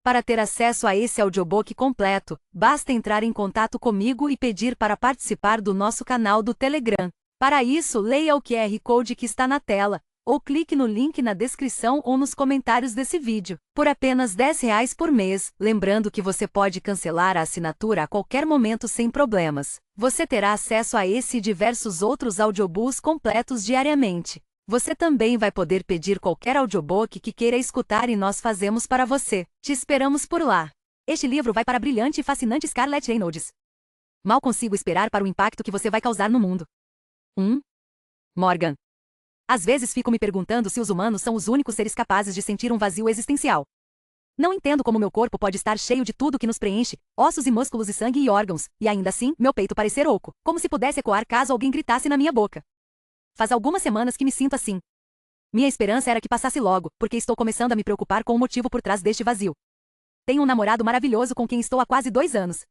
Para ter acesso a esse audiobook completo, basta entrar em contato comigo e pedir para participar do nosso canal do Telegram. Para isso, leia o QR Code que está na tela, ou clique no link na descrição ou nos comentários desse vídeo. Por apenas R$ 10 por mês, lembrando que você pode cancelar a assinatura a qualquer momento sem problemas. Você terá acesso a esse e diversos outros audiobooks completos diariamente. Você também vai poder pedir qualquer audiobook que queira escutar e nós fazemos para você. Te esperamos por lá. Este livro vai para a brilhante e fascinante Scarlett Reynolds. Mal consigo esperar para o impacto que você vai causar no mundo. Morgan. Às vezes fico me perguntando se os humanos são os únicos seres capazes de sentir um vazio existencial. Não entendo como meu corpo pode estar cheio de tudo que nos preenche, ossos e músculos e sangue e órgãos, e ainda assim, meu peito parecer oco, como se pudesse ecoar caso alguém gritasse na minha boca. Faz algumas semanas que me sinto assim. Minha esperança era que passasse logo, porque estou começando a me preocupar com o motivo por trás deste vazio. Tenho um namorado maravilhoso com quem estou há quase 2 anos.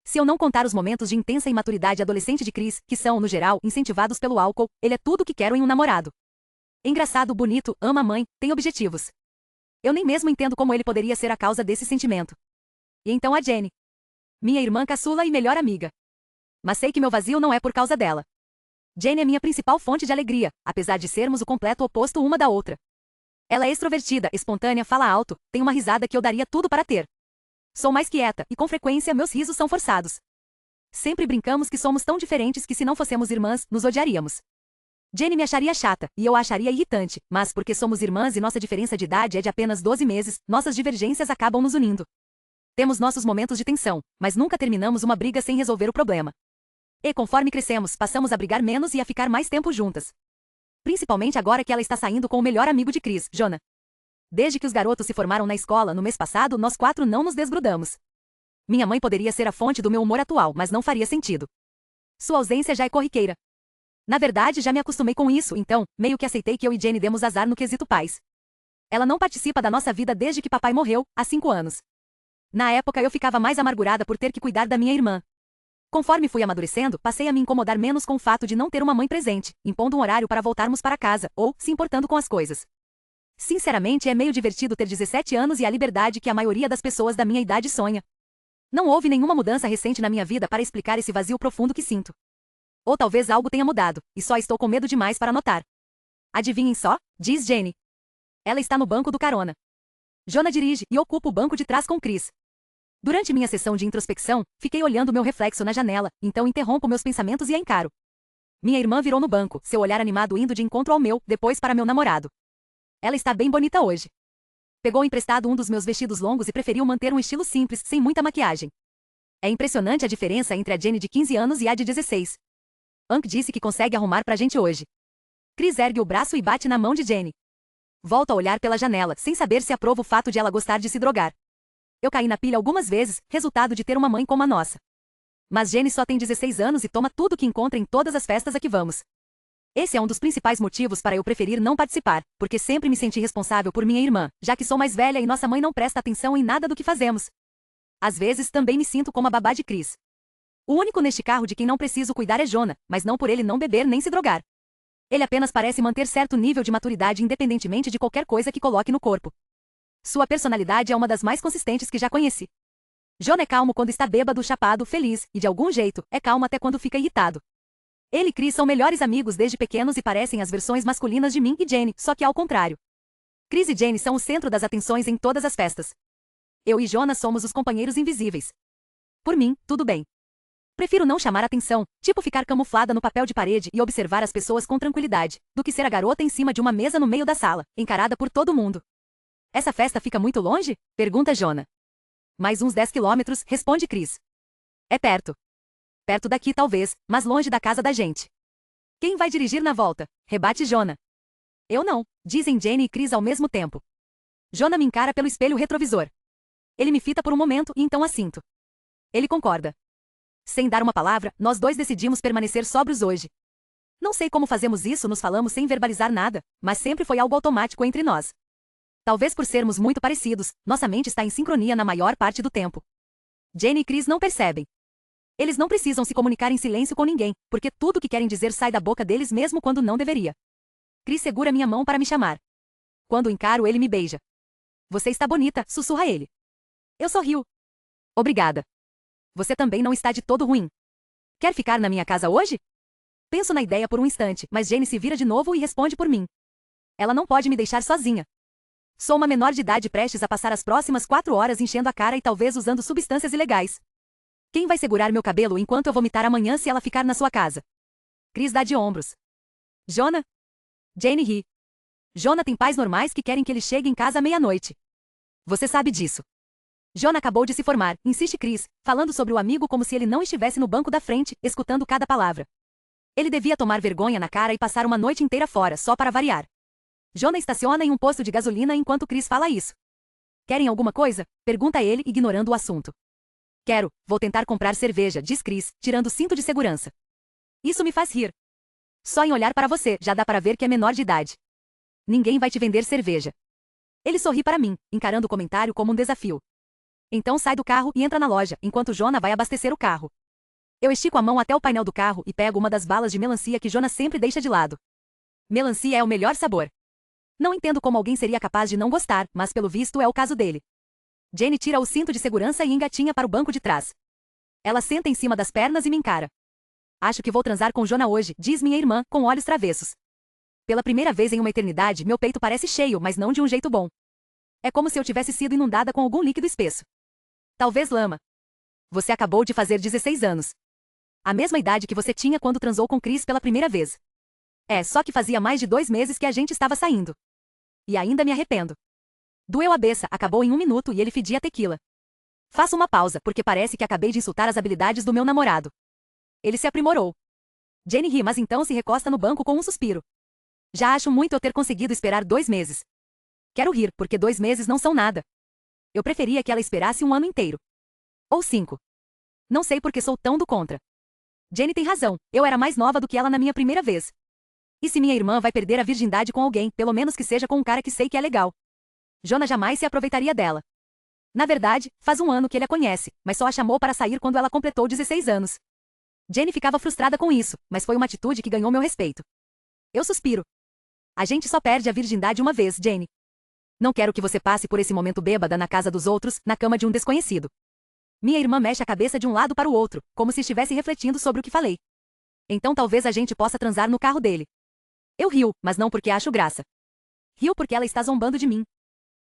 Se eu não contar os momentos de intensa imaturidade adolescente de Chris, que são, no geral, incentivados pelo álcool, ele é tudo o que quero em um namorado. Engraçado, bonito, ama a mãe, tem objetivos. Eu nem mesmo entendo como ele poderia ser a causa desse sentimento. E então a Jenny. Minha irmã caçula e melhor amiga. Mas sei que meu vazio não é por causa dela. Jenny é minha principal fonte de alegria, apesar de sermos o completo oposto uma da outra. Ela é extrovertida, espontânea, fala alto, tem uma risada que eu daria tudo para ter. Sou mais quieta, e com frequência meus risos são forçados. Sempre brincamos que somos tão diferentes que se não fossemos irmãs, nos odiaríamos. Jenny me acharia chata, e eu a acharia irritante, mas porque somos irmãs e nossa diferença de idade é de apenas 12 meses, nossas divergências acabam nos unindo. Temos nossos momentos de tensão, mas nunca terminamos uma briga sem resolver o problema. E conforme crescemos, passamos a brigar menos e a ficar mais tempo juntas. Principalmente agora que ela está saindo com o melhor amigo de Chris, Jonah. Desde que os garotos se formaram na escola no mês passado, nós 4 não nos desgrudamos. Minha mãe poderia ser a fonte do meu humor atual, mas não faria sentido. Sua ausência já é corriqueira. Na verdade, já me acostumei com isso, então, meio que aceitei que eu e Jenny demos azar no quesito pais. Ela não participa da nossa vida desde que papai morreu, há 5 anos. Na época eu ficava mais amargurada por ter que cuidar da minha irmã. Conforme fui amadurecendo, passei a me incomodar menos com o fato de não ter uma mãe presente, impondo um horário para voltarmos para casa, ou se importando com as coisas. Sinceramente, é meio divertido ter 17 anos e a liberdade que a maioria das pessoas da minha idade sonha. Não houve nenhuma mudança recente na minha vida para explicar esse vazio profundo que sinto. Ou talvez algo tenha mudado, e só estou com medo demais para notar. Adivinhem só? Diz Jenny. Ela está no banco do carona. Jonah dirige e ocupa o banco de trás com Chris. Durante minha sessão de introspecção, fiquei olhando meu reflexo na janela, então interrompo meus pensamentos e a encaro. Minha irmã virou no banco, seu olhar animado indo de encontro ao meu, depois para meu namorado. Ela está bem bonita hoje. Pegou emprestado um dos meus vestidos longos e preferiu manter um estilo simples, sem muita maquiagem. É impressionante a diferença entre a Jenny de 15 anos e a de 16. Hank disse que consegue arrumar pra gente hoje. Chris ergue o braço e bate na mão de Jenny. Volto a olhar pela janela, sem saber se aprova o fato de ela gostar de se drogar. Eu caí na pilha algumas vezes, resultado de ter uma mãe como a nossa. Mas Jenny só tem 16 anos e toma tudo que encontra em todas as festas a que vamos. Esse é um dos principais motivos para eu preferir não participar, porque sempre me senti responsável por minha irmã, já que sou mais velha e nossa mãe não presta atenção em nada do que fazemos. Às vezes também me sinto como a babá de Chris. O único neste carro de quem não preciso cuidar é Jonah, mas não por ele não beber nem se drogar. Ele apenas parece manter certo nível de maturidade independentemente de qualquer coisa que coloque no corpo. Sua personalidade é uma das mais consistentes que já conheci. Jonah é calmo quando está bêbado, chapado, feliz, e de algum jeito, é calmo até quando fica irritado. Ele e Chris são melhores amigos desde pequenos e parecem as versões masculinas de mim e Jenny, só que ao contrário. Chris e Jenny são o centro das atenções em todas as festas. Eu e Jonah somos os companheiros invisíveis. Por mim, tudo bem. Prefiro não chamar atenção, tipo ficar camuflada no papel de parede e observar as pessoas com tranquilidade, do que ser a garota em cima de uma mesa no meio da sala, encarada por todo mundo. Essa festa fica muito longe? Pergunta Jonah. Mais uns 10 quilômetros, responde Chris. É perto. Perto daqui talvez, mas longe da casa da gente. Quem vai dirigir na volta? Rebate Jonah. Eu não, dizem Jenny e Chris ao mesmo tempo. Jonah me encara pelo espelho retrovisor. Ele me fita por um momento e então assinto. Ele concorda. Sem dar uma palavra, nós dois decidimos permanecer sóbrios hoje. Não sei como fazemos isso, nos falamos sem verbalizar nada, mas sempre foi algo automático entre nós. Talvez por sermos muito parecidos, nossa mente está em sincronia na maior parte do tempo. Jenny e Chris não percebem. Eles não precisam se comunicar em silêncio com ninguém, porque tudo o que querem dizer sai da boca deles mesmo quando não deveria. Chris segura minha mão para me chamar. Quando o encaro, ele me beija. Você está bonita, sussurra ele. Eu sorriu. Obrigada. Você também não está de todo ruim. Quer ficar na minha casa hoje? Penso na ideia por um instante, mas Jane se vira de novo e responde por mim. Ela não pode me deixar sozinha. Sou uma menor de idade prestes a passar as próximas 4 horas enchendo a cara e talvez usando substâncias ilegais. Quem vai segurar meu cabelo enquanto eu vomitar amanhã se ela ficar na sua casa? Chris dá de ombros. Jonah? Jane ri. Jonah tem pais normais que querem que ele chegue em casa à meia-noite. Você sabe disso. Jonah acabou de se formar, insiste Chris, falando sobre o amigo como se ele não estivesse no banco da frente, escutando cada palavra. Ele devia tomar vergonha na cara e passar uma noite inteira fora, só para variar. Jonah estaciona em um posto de gasolina enquanto Chris fala isso. Querem alguma coisa? Pergunta ele, ignorando o assunto. Quero, vou tentar comprar cerveja, diz Chris, tirando o cinto de segurança. Isso me faz rir. Só em olhar para você, já dá para ver que é menor de idade. Ninguém vai te vender cerveja. Ele sorri para mim, encarando o comentário como um desafio. Então sai do carro e entra na loja, enquanto Jonah vai abastecer o carro. Eu estico a mão até o painel do carro e pego uma das balas de melancia que Jonah sempre deixa de lado. Melancia é o melhor sabor. Não entendo como alguém seria capaz de não gostar, mas pelo visto é o caso dele. Jane tira o cinto de segurança e engatinha para o banco de trás. Ela senta em cima das pernas e me encara. Acho que vou transar com Jonah hoje, diz minha irmã, com olhos travessos. Pela primeira vez em uma eternidade, meu peito parece cheio, mas não de um jeito bom. É como se eu tivesse sido inundada com algum líquido espesso. Talvez lama. Você acabou de fazer 16 anos. A mesma idade que você tinha quando transou com Chris pela primeira vez. É, só que fazia mais de 2 meses que a gente estava saindo. E ainda me arrependo. Doeu a beça, acabou em 1 minuto e ele fedia tequila. Faço uma pausa, porque parece que acabei de insultar as habilidades do meu namorado. Ele se aprimorou. Jane ri, mas então se recosta no banco com um suspiro. Já acho muito eu ter conseguido esperar 2 meses. Quero rir, porque 2 meses não são nada. Eu preferia que ela esperasse 1 ano inteiro. Ou 5. Não sei porque sou tão do contra. Jane tem razão, eu era mais nova do que ela na minha primeira vez. E se minha irmã vai perder a virgindade com alguém, pelo menos que seja com um cara que sei que é legal. Jonah jamais se aproveitaria dela. Na verdade, faz 1 ano que ele a conhece, mas só a chamou para sair quando ela completou 16 anos. Jane ficava frustrada com isso, mas foi uma atitude que ganhou meu respeito. Eu suspiro. A gente só perde a virgindade uma vez, Jane. Não quero que você passe por esse momento bêbada na casa dos outros, na cama de um desconhecido. Minha irmã mexe a cabeça de um lado para o outro, como se estivesse refletindo sobre o que falei. Então talvez a gente possa transar no carro dele. Eu rio, mas não porque acho graça. Rio porque ela está zombando de mim.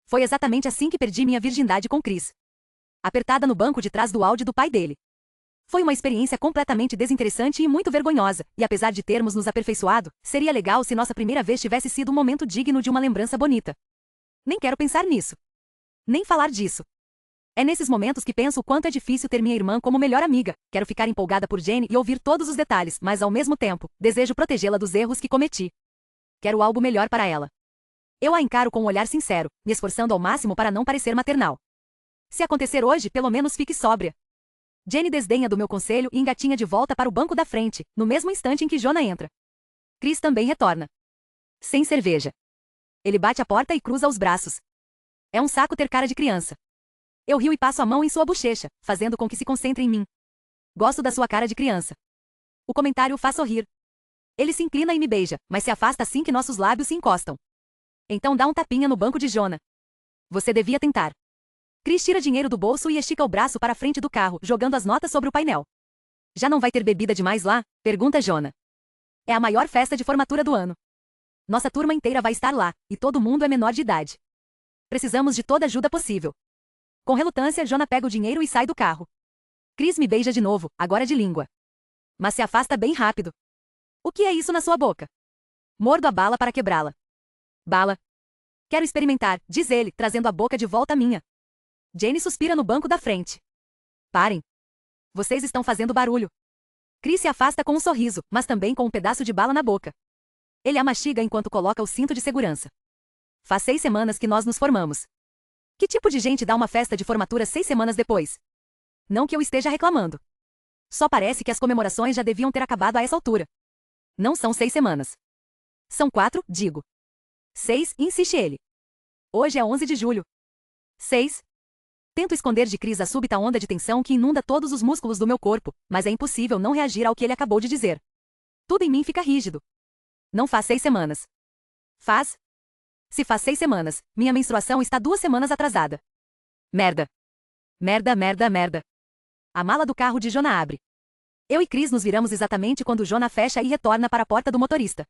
Foi exatamente assim que perdi minha virgindade com Chris. Apertada no banco de trás do Audi do pai dele. Foi uma experiência completamente desinteressante e muito vergonhosa, e apesar de termos nos aperfeiçoado, seria legal se nossa primeira vez tivesse sido um momento digno de uma lembrança bonita. Nem quero pensar nisso. Nem falar disso. É nesses momentos que penso o quanto é difícil ter minha irmã como melhor amiga. Quero ficar empolgada por Jane e ouvir todos os detalhes, mas ao mesmo tempo, desejo protegê-la dos erros que cometi. Quero algo melhor para ela. Eu a encaro com um olhar sincero, me esforçando ao máximo para não parecer maternal. Se acontecer hoje, pelo menos fique sóbria. Jane desdenha do meu conselho e engatinha de volta para o banco da frente, no mesmo instante em que Jonah entra. Chris também retorna. Sem cerveja. Ele bate a porta e cruza os braços. É um saco ter cara de criança. Eu rio e passo a mão em sua bochecha, fazendo com que se concentre em mim. Gosto da sua cara de criança. O comentário o faz sorrir. Ele se inclina e me beija, mas se afasta assim que nossos lábios se encostam. Então dá um tapinha no banco de Jonah. Você devia tentar. Chris tira dinheiro do bolso e estica o braço para a frente do carro, jogando as notas sobre o painel. Já não vai ter bebida demais lá? Pergunta Jonah. É a maior festa de formatura do ano. Nossa turma inteira vai estar lá, e todo mundo é menor de idade. Precisamos de toda ajuda possível. Com relutância, Jonah pega o dinheiro e sai do carro. Chris me beija de novo, agora de língua. Mas se afasta bem rápido. O que é isso na sua boca? Mordo a bala para quebrá-la. Bala. Quero experimentar, diz ele, trazendo a boca de volta à minha. Jane suspira no banco da frente. Parem. Vocês estão fazendo barulho. Chris se afasta com um sorriso, mas também com um pedaço de bala na boca. Ele a mastiga enquanto coloca o cinto de segurança. Faz 6 semanas que nós nos formamos. Que tipo de gente dá uma festa de formatura 6 semanas depois? Não que eu esteja reclamando. Só parece que as comemorações já deviam ter acabado a essa altura. Não são 6 semanas. São 4, digo. 6, insiste ele. Hoje é 11 de julho. 6. Tento esconder de Chris a súbita onda de tensão que inunda todos os músculos do meu corpo, mas é impossível não reagir ao que ele acabou de dizer. Tudo em mim fica rígido. Não faz 6 semanas. Faz? Se faz 6 semanas, minha menstruação está 2 semanas atrasada. Merda. Merda, merda, merda. A mala do carro de Jonah abre. Eu e Chris nos viramos exatamente quando Jonah fecha e retorna para a porta do motorista.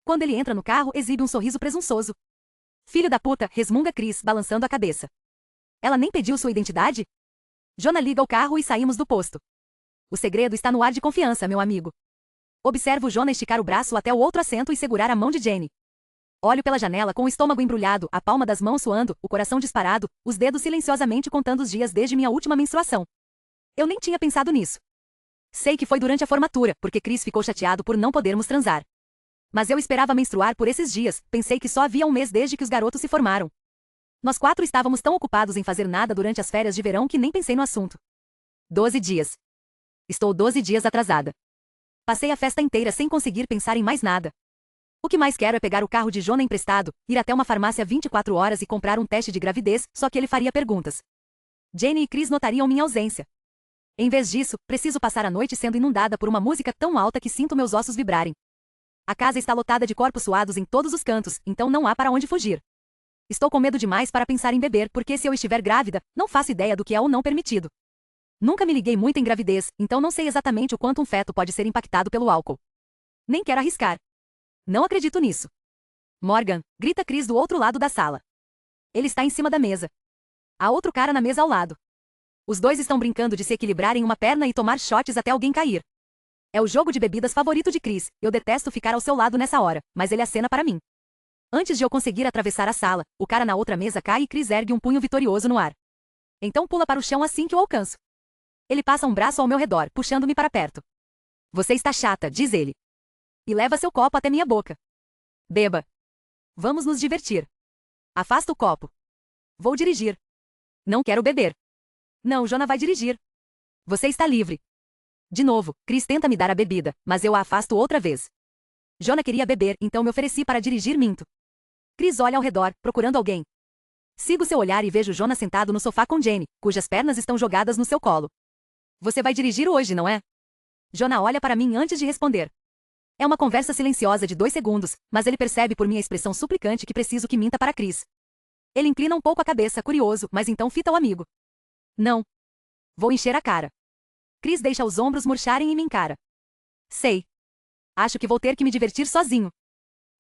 Quando ele entra no carro, exibe um sorriso presunçoso. Filho da puta, resmunga Chris, balançando a cabeça. Ela nem pediu sua identidade? Jonah liga o carro e saímos do posto. O segredo está no ar de confiança, meu amigo. Observo Jonah esticar o braço até o outro assento e segurar a mão de Jenny. Olho pela janela com o estômago embrulhado, a palma das mãos suando, o coração disparado, os dedos silenciosamente contando os dias desde minha última menstruação. Eu nem tinha pensado nisso. Sei que foi durante a formatura, porque Chris ficou chateado por não podermos transar. Mas eu esperava menstruar por esses dias, pensei que só havia um mês desde que os garotos se formaram. Nós 4 estávamos tão ocupados em fazer nada durante as férias de verão que nem pensei no assunto. 12 dias. Estou 12 dias atrasada. Passei a festa inteira sem conseguir pensar em mais nada. O que mais quero é pegar o carro de Jonah emprestado, ir até uma farmácia 24 horas e comprar um teste de gravidez, só que ele faria perguntas. Jenny e Chris notariam minha ausência. Em vez disso, preciso passar a noite sendo inundada por uma música tão alta que sinto meus ossos vibrarem. A casa está lotada de corpos suados em todos os cantos, então não há para onde fugir. Estou com medo demais para pensar em beber, porque se eu estiver grávida, não faço ideia do que é ou não permitido. Nunca me liguei muito em gravidez, então não sei exatamente o quanto um feto pode ser impactado pelo álcool. Nem quero arriscar. Não acredito nisso. Morgan, grita Chris do outro lado da sala. Ele está em cima da mesa. Há outro cara na mesa ao lado. Os dois estão brincando de se equilibrar em uma perna e tomar shots até alguém cair. É o jogo de bebidas favorito de Chris, eu detesto ficar ao seu lado nessa hora, mas ele acena para mim. Antes de eu conseguir atravessar a sala, o cara na outra mesa cai e Chris ergue um punho vitorioso no ar. Então pula para o chão assim que o alcanço. Ele passa um braço ao meu redor, puxando-me para perto. Você está chata, diz ele. E leva seu copo até minha boca. Beba. Vamos nos divertir. Afasta o copo. Vou dirigir. Não quero beber. Não, Jonah vai dirigir. Você está livre. De novo, Chris tenta me dar a bebida, mas eu a afasto outra vez. Jonah queria beber, então me ofereci para dirigir minto. Chris olha ao redor, procurando alguém. Sigo seu olhar e vejo Jonah sentado no sofá com Jenny, cujas pernas estão jogadas no seu colo. Você vai dirigir hoje, não é? Jonah olha para mim antes de responder. É uma conversa silenciosa de 2 segundos, mas ele percebe por minha expressão suplicante que preciso que minta para Chris. Ele inclina um pouco a cabeça, curioso, mas então fita o amigo. Não. Vou encher a cara. Chris deixa os ombros murcharem e me encara. Sei. Acho que vou ter que me divertir sozinho.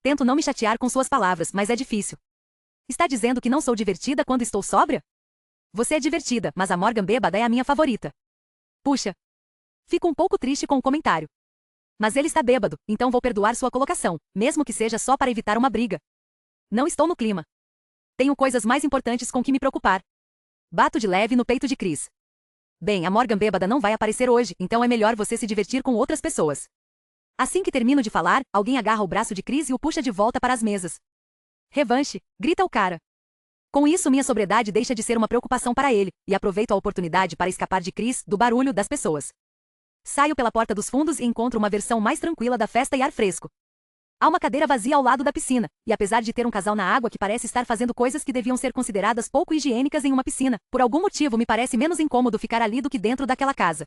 Tento não me chatear com suas palavras, mas é difícil. Está dizendo que não sou divertida quando estou sóbria? Você é divertida, mas a Morgan bêbada é a minha favorita. Puxa. Fico um pouco triste com o comentário. Mas ele está bêbado, então vou perdoar sua colocação, mesmo que seja só para evitar uma briga. Não estou no clima. Tenho coisas mais importantes com que me preocupar. Bato de leve no peito de Chris. Bem, a Morgan bêbada não vai aparecer hoje, então é melhor você se divertir com outras pessoas. Assim que termino de falar, alguém agarra o braço de Chris e o puxa de volta para as mesas. Revanche, grita o cara. Com isso, minha sobriedade deixa de ser uma preocupação para ele, e aproveito a oportunidade para escapar de Chris, do barulho das pessoas. Saio pela porta dos fundos e encontro uma versão mais tranquila da festa e ar fresco. Há uma cadeira vazia ao lado da piscina, e apesar de ter um casal na água que parece estar fazendo coisas que deviam ser consideradas pouco higiênicas em uma piscina, por algum motivo me parece menos incômodo ficar ali do que dentro daquela casa.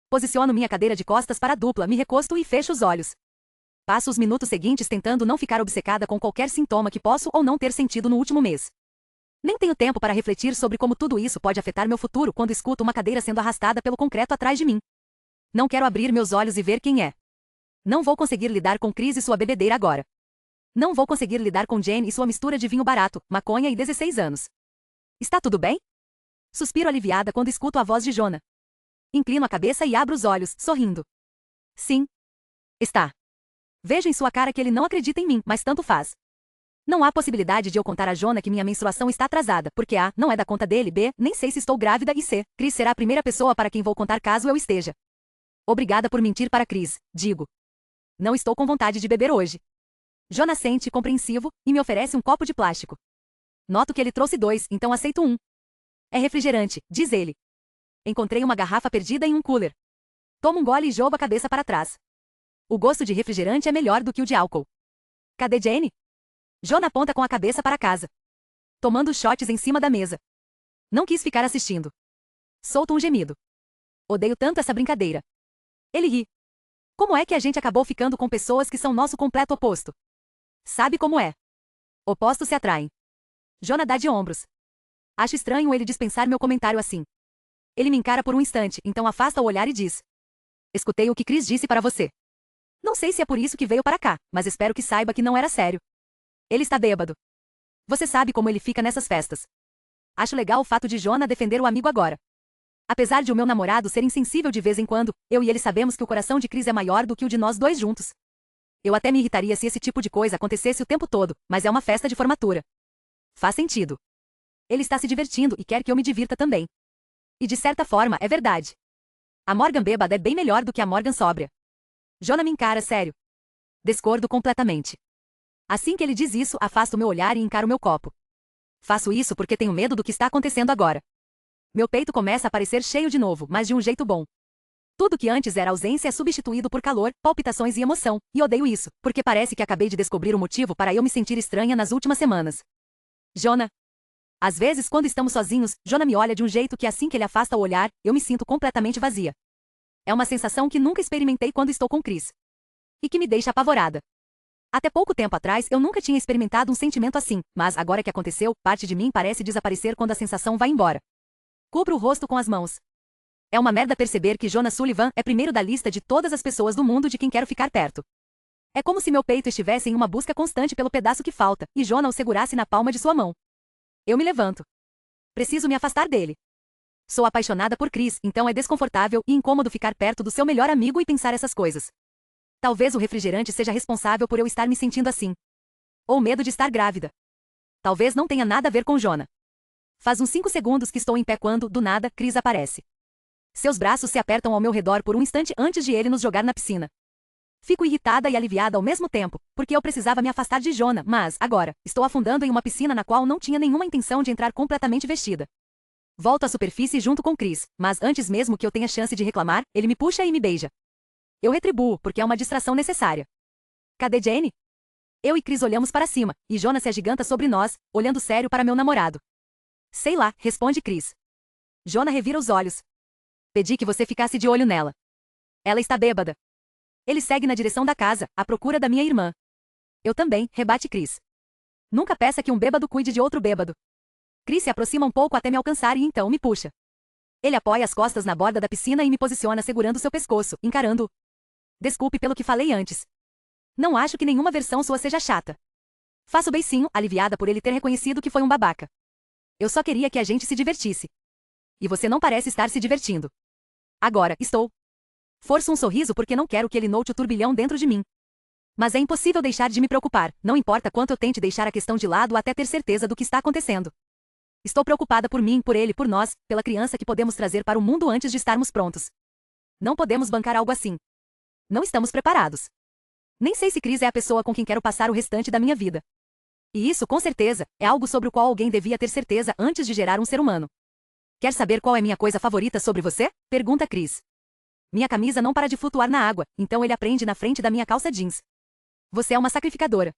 Posiciono minha cadeira de costas para a dupla, me recosto e fecho os olhos. Passo os minutos seguintes tentando não ficar obcecada com qualquer sintoma que posso ou não ter sentido no último mês. Nem tenho tempo para refletir sobre como tudo isso pode afetar meu futuro quando escuto uma cadeira sendo arrastada pelo concreto atrás de mim. Não quero abrir meus olhos e ver quem é. Não vou conseguir lidar com Chris e sua bebedeira agora. Não vou conseguir lidar com Jane e sua mistura de vinho barato, maconha e 16 anos. Está tudo bem? Suspiro aliviada quando escuto a voz de Jonah. Inclino a cabeça e abro os olhos, sorrindo. Sim. Está. Vejo em sua cara que ele não acredita em mim, mas tanto faz. Não há possibilidade de eu contar a Jonah que minha menstruação está atrasada, porque A, não é da conta dele, B, nem sei se estou grávida e C, Chris será a primeira pessoa para quem vou contar caso eu esteja. Obrigada por mentir para Chris, digo. Não estou com vontade de beber hoje. Jonah sente, compreensivo, e me oferece um copo de plástico. Noto que ele trouxe 2, então aceito um. É refrigerante, diz ele. Encontrei uma garrafa perdida em um cooler. Tomo um gole e jogo a cabeça para trás. O gosto de refrigerante é melhor do que o de álcool. Cadê Jane? Jonah aponta com a cabeça para casa. Tomando shots em cima da mesa. Não quis ficar assistindo. Solto um gemido. Odeio tanto essa brincadeira. Ele ri. Como é que a gente acabou ficando com pessoas que são nosso completo oposto? Sabe como é? Opostos se atraem. Jonah dá de ombros. Acho estranho ele dispensar meu comentário assim. Ele me encara por um instante, então afasta o olhar e diz: escutei o que Chris disse para você. Não sei se é por isso que veio para cá, mas espero que saiba que não era sério. Ele está bêbado. Você sabe como ele fica nessas festas. Acho legal o fato de Jonah defender o amigo agora. Apesar de o meu namorado ser insensível de vez em quando, eu e ele sabemos que o coração de Chris é maior do que o de nós dois juntos. Eu até me irritaria se esse tipo de coisa acontecesse o tempo todo, mas é uma festa de formatura. Faz sentido. Ele está se divertindo e quer que eu me divirta também. E de certa forma, é verdade. A Morgan bêbada é bem melhor do que a Morgan sóbria. Jonah me encara sério. Discordo completamente. Assim que ele diz isso, afasto o meu olhar e encaro meu copo. Faço isso porque tenho medo do que está acontecendo agora. Meu peito começa a parecer cheio de novo, mas de um jeito bom. Tudo que antes era ausência é substituído por calor, palpitações e emoção, e odeio isso, porque parece que acabei de descobrir o motivo para eu me sentir estranha nas últimas semanas. Jonah. Às vezes, quando estamos sozinhos, Jonah me olha de um jeito que assim que ele afasta o olhar, eu me sinto completamente vazia. É uma sensação que nunca experimentei quando estou com Chris. E que me deixa apavorada. Até pouco tempo atrás, eu nunca tinha experimentado um sentimento assim, mas agora que aconteceu, parte de mim parece desaparecer quando a sensação vai embora. Cubro o rosto com as mãos. É uma merda perceber que Jonah Sullivan é primeiro da lista de todas as pessoas do mundo de quem quero ficar perto. É como se meu peito estivesse em uma busca constante pelo pedaço que falta, e Jonah o segurasse na palma de sua mão. Eu me levanto. Preciso me afastar dele. Sou apaixonada por Chris, então é desconfortável e incômodo ficar perto do seu melhor amigo e pensar essas coisas. Talvez o refrigerante seja responsável por eu estar me sentindo assim. Ou medo de estar grávida. Talvez não tenha nada a ver com Jonah. Faz uns 5 segundos que estou em pé quando, do nada, Chris aparece. Seus braços se apertam ao meu redor por um instante antes de ele nos jogar na piscina. Fico irritada e aliviada ao mesmo tempo, porque eu precisava me afastar de Jonah, mas, agora, estou afundando em uma piscina na qual não tinha nenhuma intenção de entrar completamente vestida. Volto à superfície junto com Chris, mas antes mesmo que eu tenha chance de reclamar, ele me puxa e me beija. Eu retribuo, porque é uma distração necessária. Cadê Jane? Eu e Chris olhamos para cima, e Jonah se agiganta sobre nós, olhando sério para meu namorado. Sei lá, responde Chris. Jonah revira os olhos. Pedi que você ficasse de olho nela. Ela está bêbada. Ele segue na direção da casa, à procura da minha irmã. Eu também, rebate Chris. Nunca peça que um bêbado cuide de outro bêbado. Chris se aproxima um pouco até me alcançar e então me puxa. Ele apoia as costas na borda da piscina e me posiciona segurando seu pescoço, encarando-o. Desculpe pelo que falei antes. Não acho que nenhuma versão sua seja chata. Faço beicinho, aliviada por ele ter reconhecido que foi um babaca. Eu só queria que a gente se divertisse. E você não parece estar se divertindo. Agora, estou. Forço um sorriso porque não quero que ele note o turbilhão dentro de mim. Mas é impossível deixar de me preocupar, não importa quanto eu tente deixar a questão de lado até ter certeza do que está acontecendo. Estou preocupada por mim, por ele, por nós, pela criança que podemos trazer para o mundo antes de estarmos prontos. Não podemos bancar algo assim. Não estamos preparados. Nem sei se Chris é a pessoa com quem quero passar o restante da minha vida. E isso, com certeza, é algo sobre o qual alguém devia ter certeza antes de gerar um ser humano. Quer saber qual é minha coisa favorita sobre você? Pergunta Chris. Minha camisa não para de flutuar na água, então ele aprende na frente da minha calça jeans. Você é uma sacrificadora.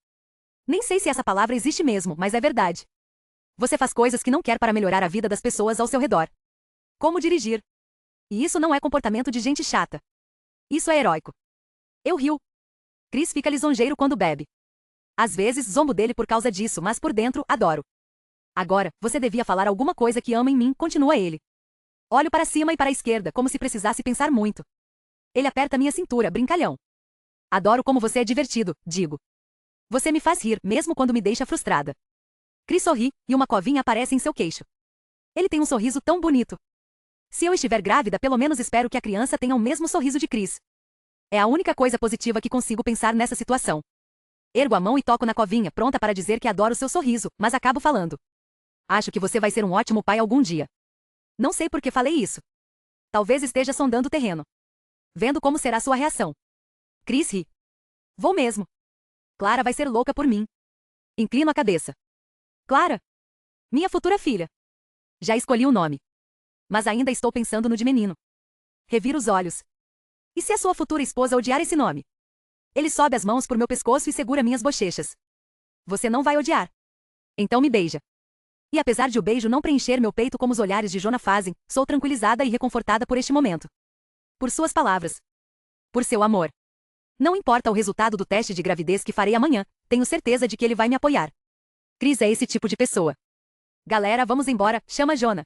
Nem sei se essa palavra existe mesmo, mas é verdade. Você faz coisas que não quer para melhorar a vida das pessoas ao seu redor. Como dirigir. E isso não é comportamento de gente chata. Isso é heróico. Eu rio. Chris fica lisonjeiro quando bebe. Às vezes zombo dele por causa disso, mas por dentro, adoro. Agora, você devia falar alguma coisa que ama em mim, continua ele. Olho para cima e para a esquerda, como se precisasse pensar muito. Ele aperta minha cintura, brincalhão. Adoro como você é divertido, digo. Você me faz rir, mesmo quando me deixa frustrada. Chris sorri, e uma covinha aparece em seu queixo. Ele tem um sorriso tão bonito. Se eu estiver grávida, pelo menos espero que a criança tenha o mesmo sorriso de Chris. É a única coisa positiva que consigo pensar nessa situação. Ergo a mão e toco na covinha, pronta para dizer que adoro seu sorriso, mas acabo falando. Acho que você vai ser um ótimo pai algum dia. Não sei por que falei isso. Talvez esteja sondando o terreno. Vendo como será sua reação. Chris ri. Vou mesmo. Clara vai ser louca por mim. Inclino a cabeça. Clara? Minha futura filha. Já escolhi o nome. Mas ainda estou pensando no de menino. Reviro os olhos. E se a sua futura esposa odiar esse nome? Ele sobe as mãos por meu pescoço e segura minhas bochechas. Você não vai odiar. Então me beija. E apesar de o beijo não preencher meu peito como os olhares de Jonah fazem, sou tranquilizada e reconfortada por este momento. Por suas palavras. Por seu amor. Não importa o resultado do teste de gravidez que farei amanhã, tenho certeza de que ele vai me apoiar. Chris é esse tipo de pessoa. Galera, vamos embora, chama Jonah.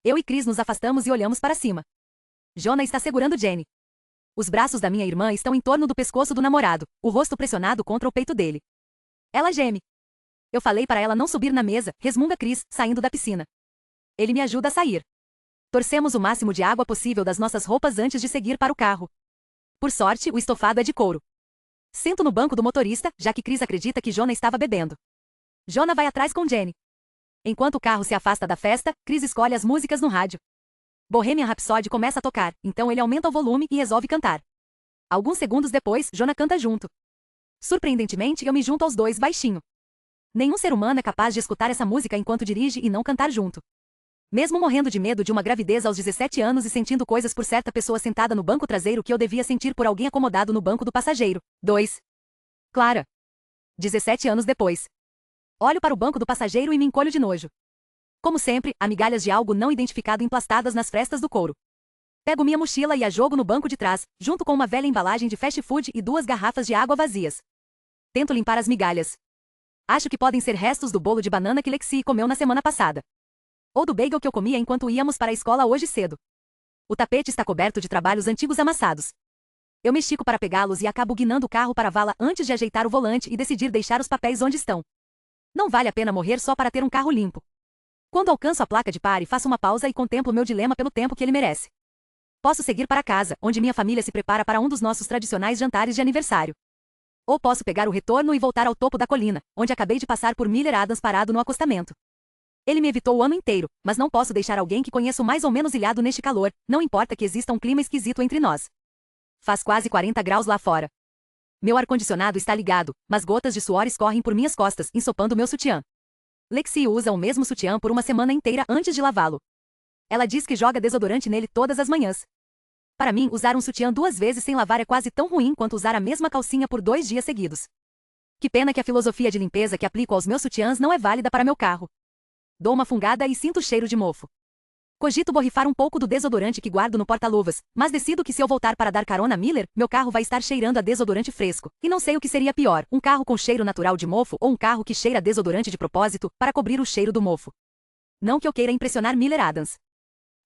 Eu e Chris nos afastamos e olhamos para cima. Jonah está segurando Jenny. Os braços da minha irmã estão em torno do pescoço do namorado, o rosto pressionado contra o peito dele. Ela geme. Eu falei para ela não subir na mesa, resmunga Chris, saindo da piscina. Ele me ajuda a sair. Torcemos o máximo de água possível das nossas roupas antes de seguir para o carro. Por sorte, o estofado é de couro. Sento no banco do motorista, já que Chris acredita que Jonah estava bebendo. Jonah vai atrás com Jenny. Enquanto o carro se afasta da festa, Chris escolhe as músicas no rádio. Bohemian Rhapsody começa a tocar, então ele aumenta o volume e resolve cantar. Alguns segundos depois, Jonah canta junto. Surpreendentemente, eu me junto aos dois baixinho. Nenhum ser humano é capaz de escutar essa música enquanto dirige e não cantar junto. Mesmo morrendo de medo de uma gravidez aos 17 anos e sentindo coisas por certa pessoa sentada no banco traseiro que eu devia sentir por alguém acomodado no banco do passageiro. 2. Clara. 17 anos depois. Olho para o banco do passageiro e me encolho de nojo. Como sempre, há migalhas de algo não identificado emplastadas nas frestas do couro. Pego minha mochila e a jogo no banco de trás, junto com uma velha embalagem de fast food e 2 garrafas de água vazias. Tento limpar as migalhas. Acho que podem ser restos do bolo de banana que Lexi comeu na semana passada. Ou do bagel que eu comia enquanto íamos para a escola hoje cedo. O tapete está coberto de trabalhos antigos amassados. Eu me estico para pegá-los e acabo guinando o carro para a vala antes de ajeitar o volante e decidir deixar os papéis onde estão. Não vale a pena morrer só para ter um carro limpo. Quando alcanço a placa de pare, faço uma pausa e contemplo meu dilema pelo tempo que ele merece. Posso seguir para casa, onde minha família se prepara para um dos nossos tradicionais jantares de aniversário. Ou posso pegar o retorno e voltar ao topo da colina, onde acabei de passar por Miller Adams parado no acostamento. Ele me evitou o ano inteiro, mas não posso deixar alguém que conheço mais ou menos ilhado neste calor, não importa que exista um clima esquisito entre nós. Faz quase 40 graus lá fora. Meu ar-condicionado está ligado, mas gotas de suor escorrem por minhas costas, ensopando meu sutiã. Lexi usa o mesmo sutiã por uma semana inteira antes de lavá-lo. Ela diz que joga desodorante nele todas as manhãs. Para mim, usar um sutiã 2 vezes sem lavar é quase tão ruim quanto usar a mesma calcinha por 2 dias seguidos. Que pena que a filosofia de limpeza que aplico aos meus sutiãs não é válida para meu carro. Dou uma fungada e sinto o cheiro de mofo. Cogito borrifar um pouco do desodorante que guardo no porta-luvas, mas decido que se eu voltar para dar carona a Miller, meu carro vai estar cheirando a desodorante fresco. E não sei o que seria pior, um carro com cheiro natural de mofo ou um carro que cheira a desodorante de propósito, para cobrir o cheiro do mofo. Não que eu queira impressionar Miller Adams.